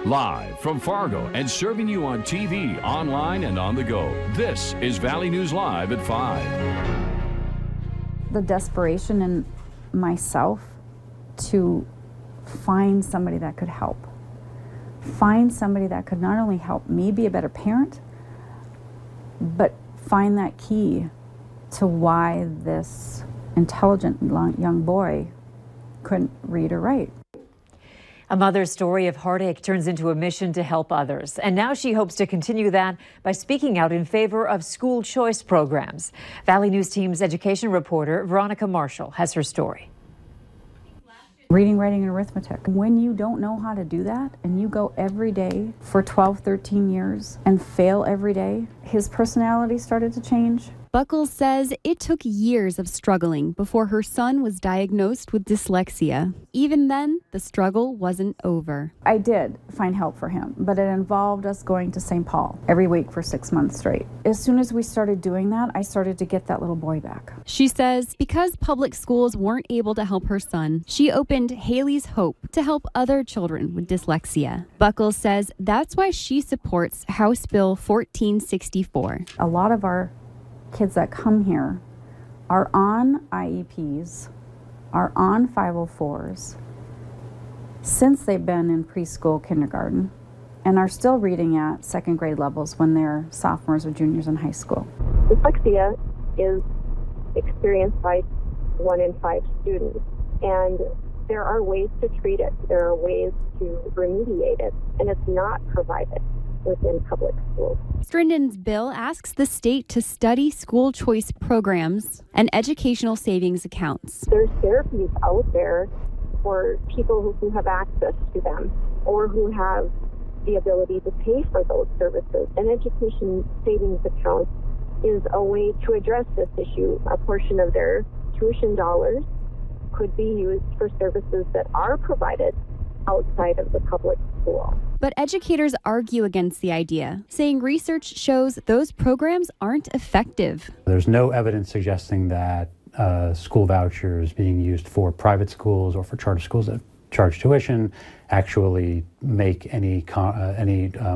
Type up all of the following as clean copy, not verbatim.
Live from Fargo and serving you on TV, online, and on the go. This is Valley News Live at 5. The desperation in myself to find somebody that could help. Find somebody that could not only help me be a better parent, but find that key to why this intelligent young boy couldn't read or write. A mother's story of heartache turns into a mission to help others. And now she hopes to continue that by speaking out in favor of school choice programs. Valley News Team's education reporter Veronica Marshall has her story. Reading, writing, and arithmetic. When you don't know how to do that and you go every day for 12, 13 years and fail every day, his personality started to change. Buckles says it took years of struggling before her son was diagnosed with dyslexia. Even then, the struggle wasn't over. I did find help for him, but it involved us going to St. Paul every week for 6 months straight. As soon as we started doing that, I started to get that little boy back. She says because public schools weren't able to help her son, she opened Haley's Hope to help other children with dyslexia. Buckles says that's why she supports House Bill 1464. A lot of our kids that come here are on IEPs, are on 504s since they've been in preschool, kindergarten, and are still reading at second grade levels when they're sophomores or juniors in high school. Dyslexia is experienced by 1 in 5 students, and there are ways to treat it. There are ways to remediate it, and it's not provided within public schools. Strindon's bill asks the state to study school choice programs and educational savings accounts. There's therapies out there for people who have access to them or who have the ability to pay for those services. An education savings account is a way to address this issue. A portion of their tuition dollars could be used for services that are provided outside of the public school. But educators argue against the idea, saying research shows those programs aren't effective. There's no evidence suggesting that school vouchers being used for private schools or for charter schools that charge tuition actually make any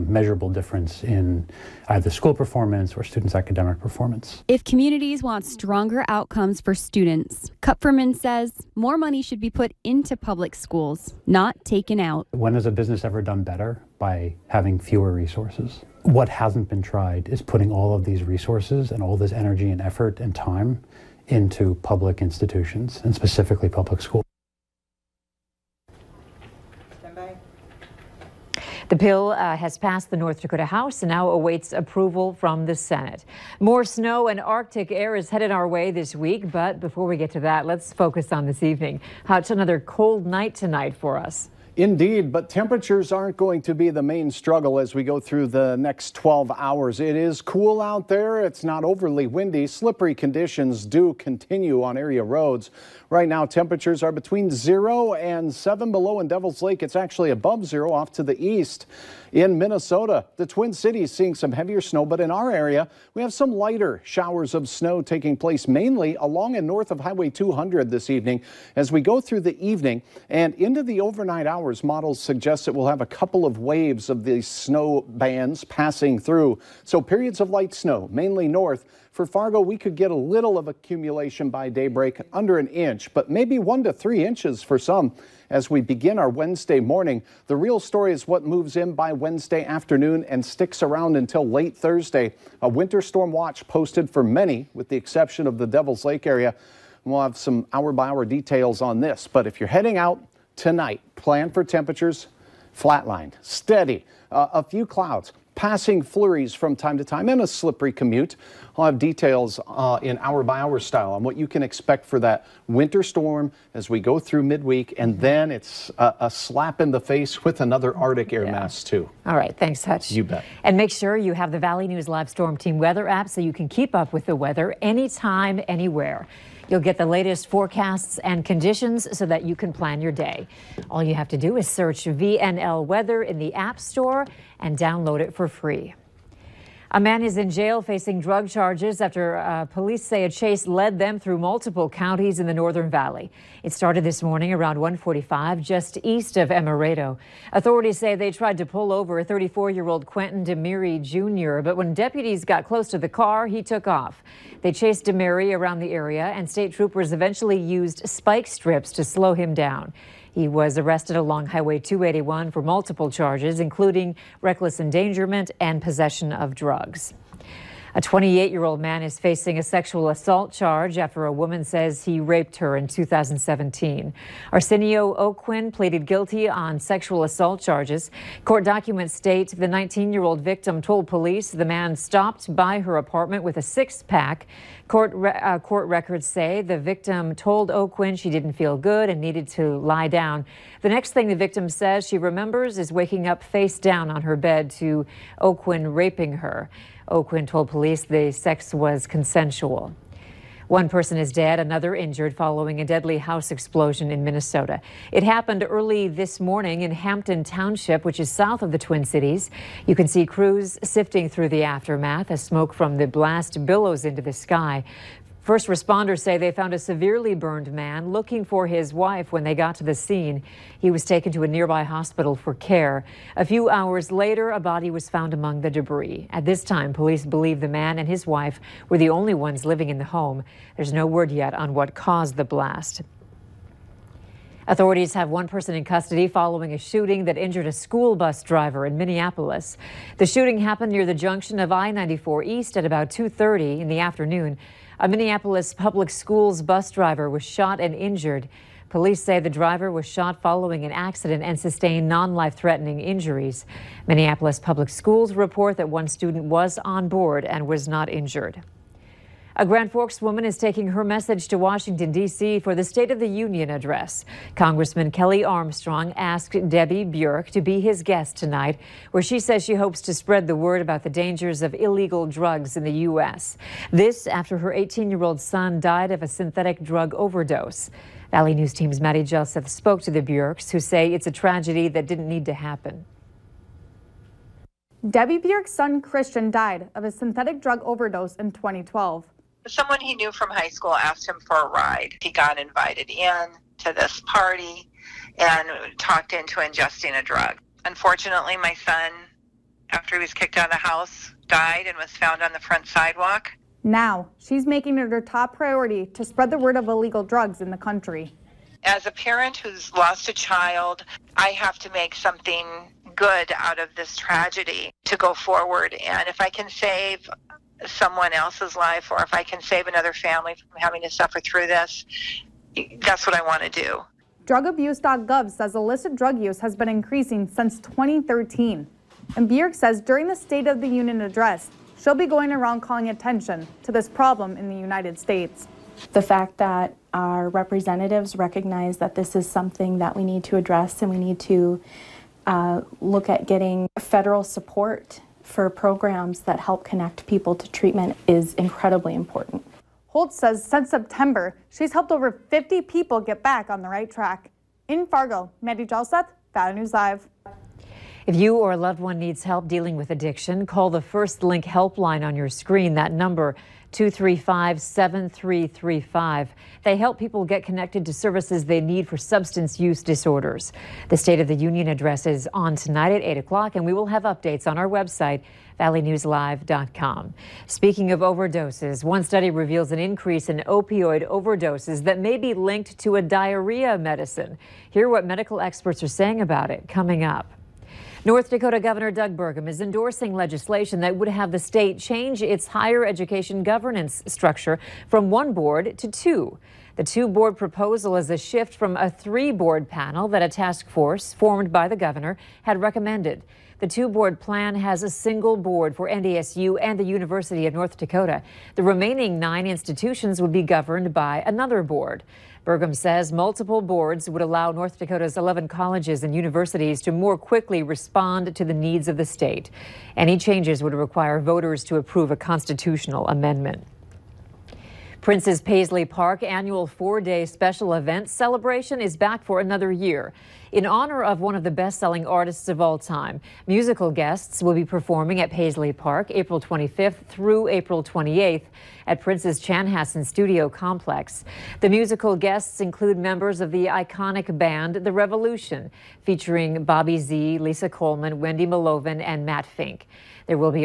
measurable difference in either school performance or students' academic performance. If communities want stronger outcomes for students, Kupferman says more money should be put into public schools, not taken out. When has a business ever done better? By having fewer resources. What hasn't been tried is putting all of these resources and all this energy and effort and time into public institutions, and specifically public schools. The bill has passed the North Dakota House and now awaits approval from the Senate. More snow and Arctic air is headed our way this week, but before we get to that, let's focus on this evening. How it's another cold night tonight for us. Indeed, but temperatures aren't going to be the main struggle as we go through the next 12 hours. It is cool out there. It's not overly windy. Slippery conditions do continue on area roads. Right now, temperatures are between 0 and 7 below in Devil's Lake. It's actually above 0 off to the east. In Minnesota, the Twin Cities seeing some heavier snow, but in our area, we have some lighter showers of snow taking place mainly along and north of Highway 200 this evening. As we go through the evening and into the overnight hours, models suggest that we'll have a couple of waves of these snow bands passing through. So periods of light snow, mainly north. For Fargo, we could get a little of accumulation by daybreak, under an inch, but maybe 1 to 3 inches for some as we begin our Wednesday morning. The real story is what moves in by Wednesday afternoon and sticks around until late Thursday. A winter storm watch posted for many, with the exception of the Devil's Lake area. We'll have some hour-by-hour details on this, but if you're heading out tonight, plan for temperatures flatlined, steady, a few clouds, passing flurries from time to time, and a slippery commute. I'll have details in hour-by-hour style on what you can expect for that winter storm as we go through midweek, and then it's a slap in the face with another Arctic air mass, too. All right, thanks, Hutch. You bet. And make sure you have the Valley News Live Storm Team weather app so you can keep up with the weather anytime, anywhere. You'll get the latest forecasts and conditions so that you can plan your day. All you have to do is search VNL Weather in the App Store and download it for free. A man is in jail facing drug charges after police say a chase led them through multiple counties in the Northern Valley. It started this morning around 1:45 just east of Emaredo. Authorities say they tried to pull over a 34-year-old Quentin Demiri Jr., but when deputies got close to the car, he took off. They chased Demiri around the area, and state troopers eventually used spike strips to slow him down. He was arrested along Highway 281 for multiple charges, including reckless endangerment and possession of drugs. A 28-year-old man is facing a sexual assault charge after a woman says he raped her in 2017. Arsenio Oquin pleaded guilty on sexual assault charges. Court documents state the 19-year-old victim told police the man stopped by her apartment with a six-pack. Court records say the victim told Oquin she didn't feel good and needed to lie down. The next thing the victim says she remembers is waking up face down on her bed to Oquin raping her. Oquin told police the sex was consensual. One person is dead, another injured following a deadly house explosion in Minnesota. It happened early this morning in Hampton Township, which is south of the Twin Cities. You can see crews sifting through the aftermath as smoke from the blast billows into the sky. First responders say they found a severely burned man looking for his wife when they got to the scene. He was taken to a nearby hospital for care. A few hours later, a body was found among the debris. At this time, police believe the man and his wife were the only ones living in the home. There's no word yet on what caused the blast. Authorities have one person in custody following a shooting that injured a school bus driver in Minneapolis. The shooting happened near the junction of I-94 East at about 2:30 in the afternoon. A Minneapolis public schools bus driver was shot and injured. Police say the driver was shot following an accident and sustained non-life-threatening injuries. Minneapolis Public Schools report that one student was on board and was not injured. A Grand Forks woman is taking her message to Washington, D.C. for the State of the Union address. Congressman Kelly Armstrong asked Debbie Bjork to be his guest tonight, where she says she hopes to spread the word about the dangers of illegal drugs in the U.S. This after her 18-year-old son died of a synthetic drug overdose. Valley News Team's Maddie Joseph spoke to the Bjorks, who say it's a tragedy that didn't need to happen. Debbie Bjork's son Christian died of a synthetic drug overdose in 2012. Someone he knew from high school asked him for a ride. He got invited in to this party and talked into ingesting a drug. Unfortunately, my son, after he was kicked out of the house, died and was found on the front sidewalk. Now, she's making it her top priority to spread the word of illegal drugs in the country. As a parent who's lost a child, I have to make something good out of this tragedy to go forward. And if I can save someone else's life, or if I can save another family from having to suffer through this, that's what I want to do. Drugabuse.gov says illicit drug use has been increasing since 2013. And Bjork says during the State of the Union address, she'll be going around calling attention to this problem in the United States. The fact that our representatives recognize that this is something that we need to address and we need to look at getting federal support for programs that help connect people to treatment is incredibly important. Holt says since September, she's helped over 50 people get back on the right track. In Fargo, Maddie Joseph, Valley News Live. If you or a loved one needs help dealing with addiction, call the First Link helpline on your screen. That number, 235-7335. They help people get connected to services they need for substance use disorders. The State of the Union address is on tonight at 8 o'clock, and we will have updates on our website, valleynewslive.com. Speaking of overdoses, one study reveals an increase in opioid overdoses that may be linked to a diarrhea medicine. Hear what medical experts are saying about it coming up. North Dakota Governor Doug Burgum is endorsing legislation that would have the state change its higher education governance structure from one board to two. The two-board proposal is a shift from a three-board panel that a task force formed by the governor had recommended. The two-board plan has a single board for NDSU and the University of North Dakota. The remaining 9 institutions would be governed by another board. Burgum says multiple boards would allow North Dakota's 11 colleges and universities to more quickly respond to the needs of the state. Any changes would require voters to approve a constitutional amendment. Prince's Paisley Park annual 4-day special event celebration is back for another year. in honor of one of the best-selling artists of all time. Musical guests will be performing at Paisley Park April 25th through April 28th at Prince's Chanhassen Studio Complex. The musical guests include members of the iconic band The Revolution, featuring Bobby Z, Lisa Coleman, Wendy Malovan, and Matt Fink. There will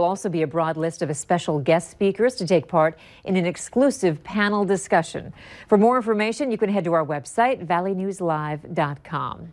also be a broad list of special guest speakers to take part in an exclusive panel discussion. For more information, you can head to our website, valleynewslive.com.